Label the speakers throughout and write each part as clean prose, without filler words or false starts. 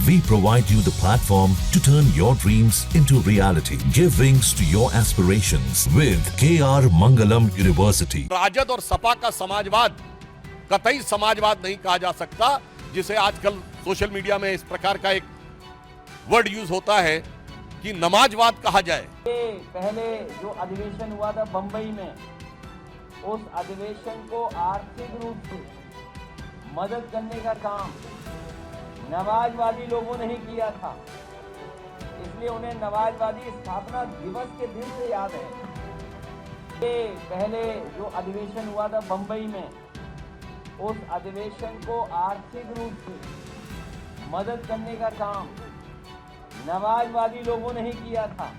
Speaker 1: We provide you the platform to turn your dreams into reality. Give wings to your aspirations with KR Mangalam University.
Speaker 2: Rajad और सपा का समाजवाद कतई समाजवाद नहीं कहा जा सकता, जिसे आजकल सोशल मीडिया में इस प्रकार का एक वर्ड यूज होता है कि नमाजवाद कहा जाए।
Speaker 3: पहले जो अधिवेशन हुआ था बंबई में, उस अधिवेशन को आर्थिक रूप से मदद करने का काम नमाजवादी लोगों ने ही किया था, इसलिए उन्हें नमाजवादी स्थापना दिवस के दिन से याद है। पहले जो अधिवेशन हुआ था बंबई में, उस अधिवेशन को आर्थिक रूप से मदद करने का काम नमाजवादी लोगों ने ही किया था,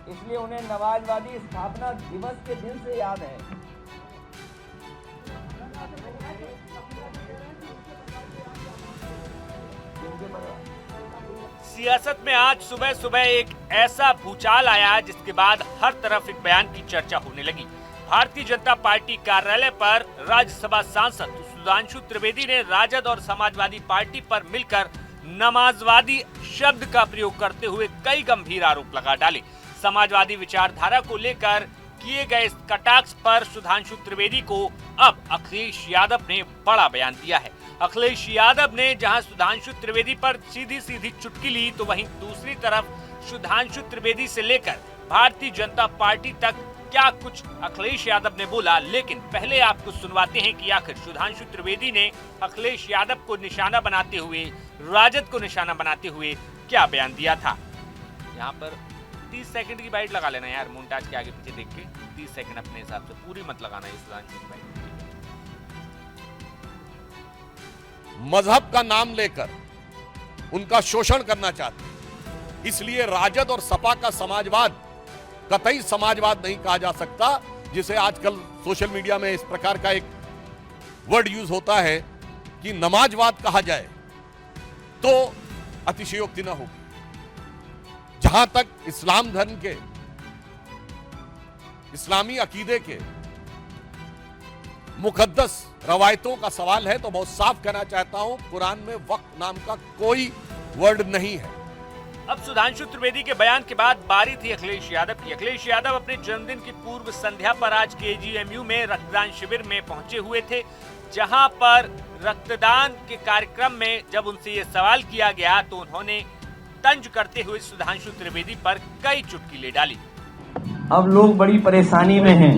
Speaker 3: इसलिए उन्हें नमाजवादी स्थापना दिवस के दिन से याद है।
Speaker 4: सियासत में आज सुबह सुबह एक ऐसा भूचाल आया जिसके बाद हर तरफ एक बयान की चर्चा होने लगी। भारतीय जनता पार्टी कार्यालय पर राज्यसभा सांसद सुधांशु त्रिवेदी ने राजद और समाजवादी पार्टी पर मिलकर नमाजवादी शब्द का प्रयोग करते हुए कई गंभीर आरोप लगा डाले। समाजवादी विचारधारा को लेकर किए गए इस कटाक्ष पर सुधांशु त्रिवेदी को अब अखिलेश यादव ने बड़ा बयान दिया है। अखिलेश यादव ने जहां सुधांशु त्रिवेदी पर सीधी सीधी चुटकी ली, तो वहीं दूसरी तरफ सुधांशु त्रिवेदी से लेकर भारतीय जनता पार्टी तक क्या कुछ अखिलेश यादव ने बोला। लेकिन पहले आपको सुनवाते हैं कि आखिर सुधांशु त्रिवेदी ने अखिलेश यादव को निशाना बनाते हुए, राजद को निशाना बनाते हुए क्या बयान दिया था। यहाँ पर 30 सेकंड की बाइट लगा लेना यार, मोन्टाज के आगे पीछे देख के 30 सेकंड अपने हिसाब से, पूरी मत लगाना इस सुधांशु की बाइट।
Speaker 2: मजहब का नाम लेकर उनका शोषण करना चाहते, इसलिए राजद और सपा का समाजवाद कतई समाजवाद नहीं कहा जा सकता, जिसे आजकल सोशल मीडिया में इस प्रकार का एक वर्ड यूज होता है कि नमाजवाद कहा जाए, तो अतिशयोक्ति न होगी। जहां तक इस्लाम धर्म के, इस्लामी अकीदे के मुकद्दस रवायतों का सवाल है, तो बहुत साफ कहना चाहता हूं, कुरान में वक्त नाम का कोई वर्ड नहीं है।
Speaker 4: अब सुधांशु त्रिवेदी के बयान के बाद बारी थी अखिलेश यादव की। अखिलेश यादव अपने जन्मदिन की पूर्व संध्या पर आज KGMU में रक्तदान शिविर में पहुंचे हुए थे, जहां पर रक्तदान के कार्यक्रम में जब उनसे ये सवाल किया गया तो उन्होंने तंज करते हुए सुधांशु त्रिवेदी पर कई चुटकुले डाली।
Speaker 3: अब लोग बड़ी परेशानी में हैं,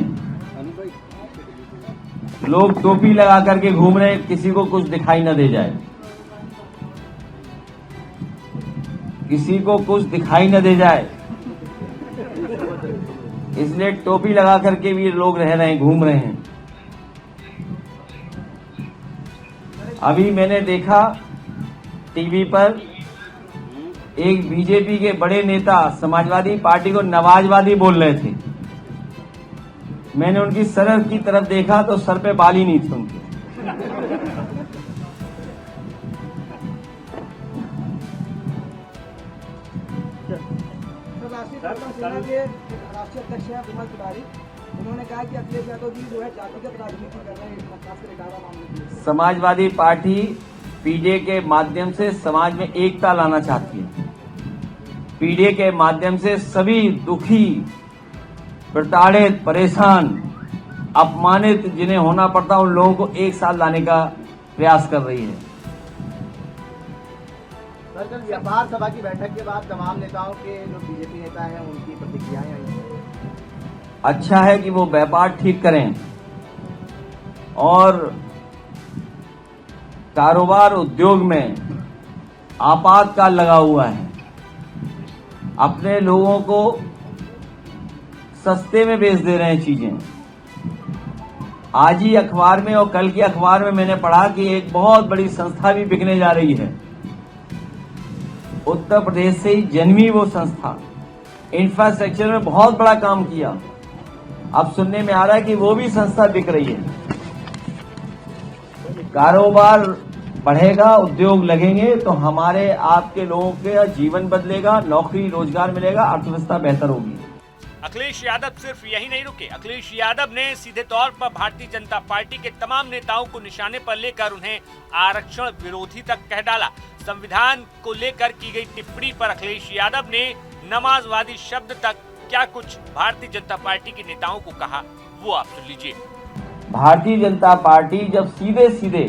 Speaker 3: लोग टोपी लगा करके घूम रहे हैं, किसी को कुछ दिखाई न दे जाए, किसी को कुछ दिखाई न दे जाए, इसलिए टोपी लगा करके भी लोग रह रहे हैं, घूम रहे हैं। अभी मैंने देखा टीवी पर एक बीजेपी के बड़े नेता समाजवादी पार्टी को नवाजवादी बोल रहे थे। मैंने उनकी सर की तरफ देखा तो सर पे बाल ही नहीं थे उनके।
Speaker 5: राष्ट्रीय अध्यक्ष हैं विमल तिवारी, उन्होंने कहा कि अखिलेश यादव जी जो है जातिगत राजनीति कर रहे हैं।
Speaker 3: समाजवादी पार्टी पीडीए के माध्यम से समाज में एकता लाना चाहती है। पीडीए के माध्यम से सभी दुखी, प्रताड़ित, परेशान, अपमानित जिन्हें होना पड़ता उन लोगों को एक साथ लाने का प्रयास कर रही है।
Speaker 5: सर, कल व्यापार सभा की बैठक के बाद तमाम नेताओं के जो बीजेपी नेता हैं उनकी प्रतिक्रियाएं आई।
Speaker 3: अच्छा है कि वो व्यापार ठीक करें और कारोबार उद्योग में आपातकाल लगा हुआ है, अपने लोगों को सस्ते में बेच दे रहे हैं चीजें। आज ही अखबार में और कल के अखबार में मैंने पढ़ा कि एक बहुत बड़ी संस्था भी बिकने जा रही है। उत्तर प्रदेश से ही जन्मी वो संस्था, इंफ्रास्ट्रक्चर में बहुत बड़ा काम किया। अब सुनने में आ रहा है कि वो भी संस्था बिक रही है। कारोबार बढ़ेगा, उद्योग लगेंगे तो हमारे आपके लोगों के जीवन बदलेगा, नौकरी रोजगार मिलेगा, अर्थव्यवस्था बेहतर होगी।
Speaker 4: अखिलेश यादव सिर्फ यही नहीं रुके। अखिलेश यादव ने सीधे तौर पर भारतीय जनता पार्टी के तमाम नेताओं को निशाने पर लेकर उन्हें आरक्षण विरोधी तक कह डाला। संविधान को लेकर की गई टिप्पणी पर अखिलेश यादव ने नमाजवादी शब्द तक क्या कुछ भारतीय जनता पार्टी के नेताओं को कहा, वो आप सुन लीजिए।
Speaker 3: भारतीय जनता पार्टी जब सीधे सीधे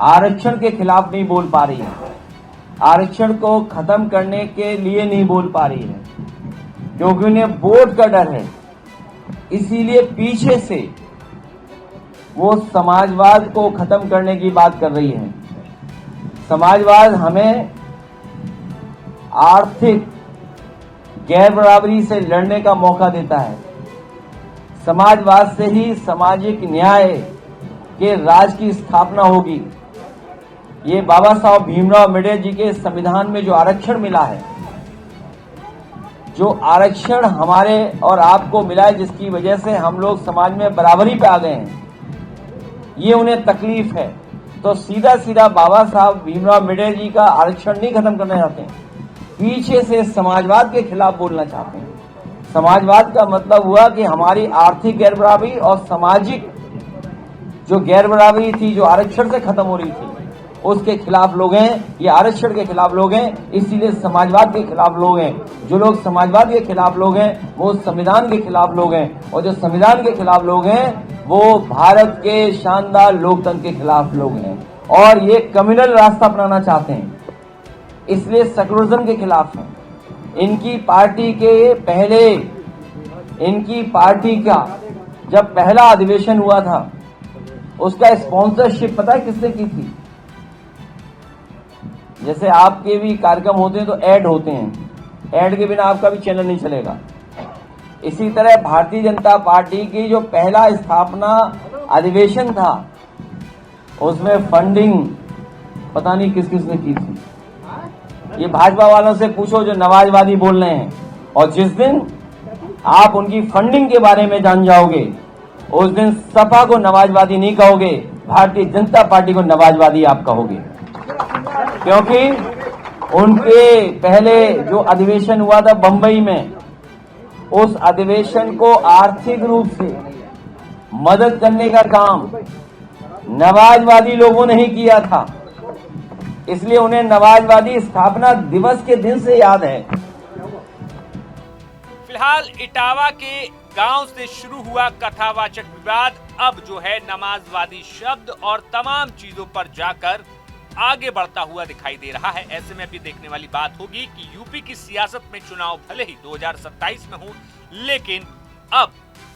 Speaker 3: आरक्षण के खिलाफ नहीं बोल पा रही है, आरक्षण को खत्म करने के लिए नहीं बोल पा रही है, क्योंकि उन्हें वोट का डर है, इसीलिए पीछे से वो समाजवाद को खत्म करने की बात कर रही है। समाजवाद हमें आर्थिक गैर बराबरी से लड़ने का मौका देता है। समाजवाद से ही सामाजिक न्याय के राज की स्थापना होगी। ये बाबा साहब भीमराव अम्बेडकर जी के संविधान में जो आरक्षण मिला है, जो आरक्षण हमारे और आपको मिला है, जिसकी वजह से हम लोग समाज में बराबरी पे आ गए हैं, ये उन्हें तकलीफ है। तो सीधा सीधा बाबा साहब भीमराव अम्बेडकर जी का आरक्षण नहीं खत्म करना चाहते हैं, पीछे से समाजवाद के खिलाफ बोलना चाहते हैं। समाजवाद का मतलब हुआ कि हमारी आर्थिक गैर बराबरी और सामाजिक जो गैर बराबरी थी, जो आरक्षण से खत्म हो रही थी, उसके खिलाफ लोग हैं। ये आरक्षण के खिलाफ लोग हैं, इसीलिए समाजवाद के खिलाफ लोग हैं। जो लोग समाजवाद के खिलाफ लोग हैं, वो संविधान के खिलाफ लोग हैं, और जो संविधान के खिलाफ लोग हैं, वो भारत के शानदार लोकतंत्र के खिलाफ लोग हैं, और ये कम्युनल रास्ता अपनाना चाहते हैं, इसलिए सेकुलरिज्म के खिलाफ हैं। इनकी पार्टी का जब पहला अधिवेशन हुआ था, उसका स्पॉन्सरशिप पता है किसने की थी? जैसे आपके भी कार्यक्रम होते हैं तो ऐड होते हैं, ऐड के बिना आपका भी चैनल नहीं चलेगा। इसी तरह भारतीय जनता पार्टी की जो पहला स्थापना अधिवेशन था, उसमें फंडिंग पता नहीं किस किसने की थी। ये भाजपा वालों से पूछो जो नवाजवादी बोल रहे हैं, और जिस दिन आप उनकी फंडिंग के बारे में जान जाओगे, उस दिन सपा को नवाजवादी नहीं कहोगे, भारतीय जनता पार्टी को नवाजवादी आप कहोगे। क्योंकि उनके पहले जो अधिवेशन हुआ था बंबई में, उस अधिवेशन को आर्थिक रूप से मदद करने का काम नवाजवादी लोगों ने ही किया था, इसलिए उन्हें नवाजवादी स्थापना दिवस के दिन से याद है।
Speaker 4: फिलहाल इटावा के गांव से शुरू हुआ कथावाचक विवाद अब जो है नमाजवादी शब्द और तमाम चीजों पर जाकर आगे बढ़ता हुआ दिखाई दे रहा है। ऐसे में अभी देखने वाली बात होगी कि यूपी की सियासत में चुनाव भले ही 2027 में हो, लेकिन अब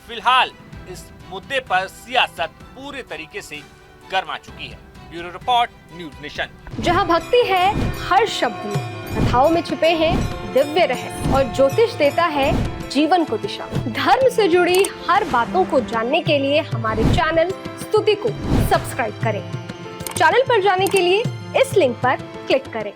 Speaker 4: फिलहाल इस मुद्दे पर सियासत पूरे तरीके से गर्मा चुकी है। Bureau report, news nation.
Speaker 6: जहां भक्ति है हर शब्द में, कथाओं में छुपे हैं दिव्य रहस्य, और ज्योतिष देता है जीवन को दिशा। धर्म से जुड़ी हर बातों को जानने के लिए हमारे चैनल स्तुति को सब्सक्राइब करें। चैनल पर जाने के लिए इस लिंक पर क्लिक करें।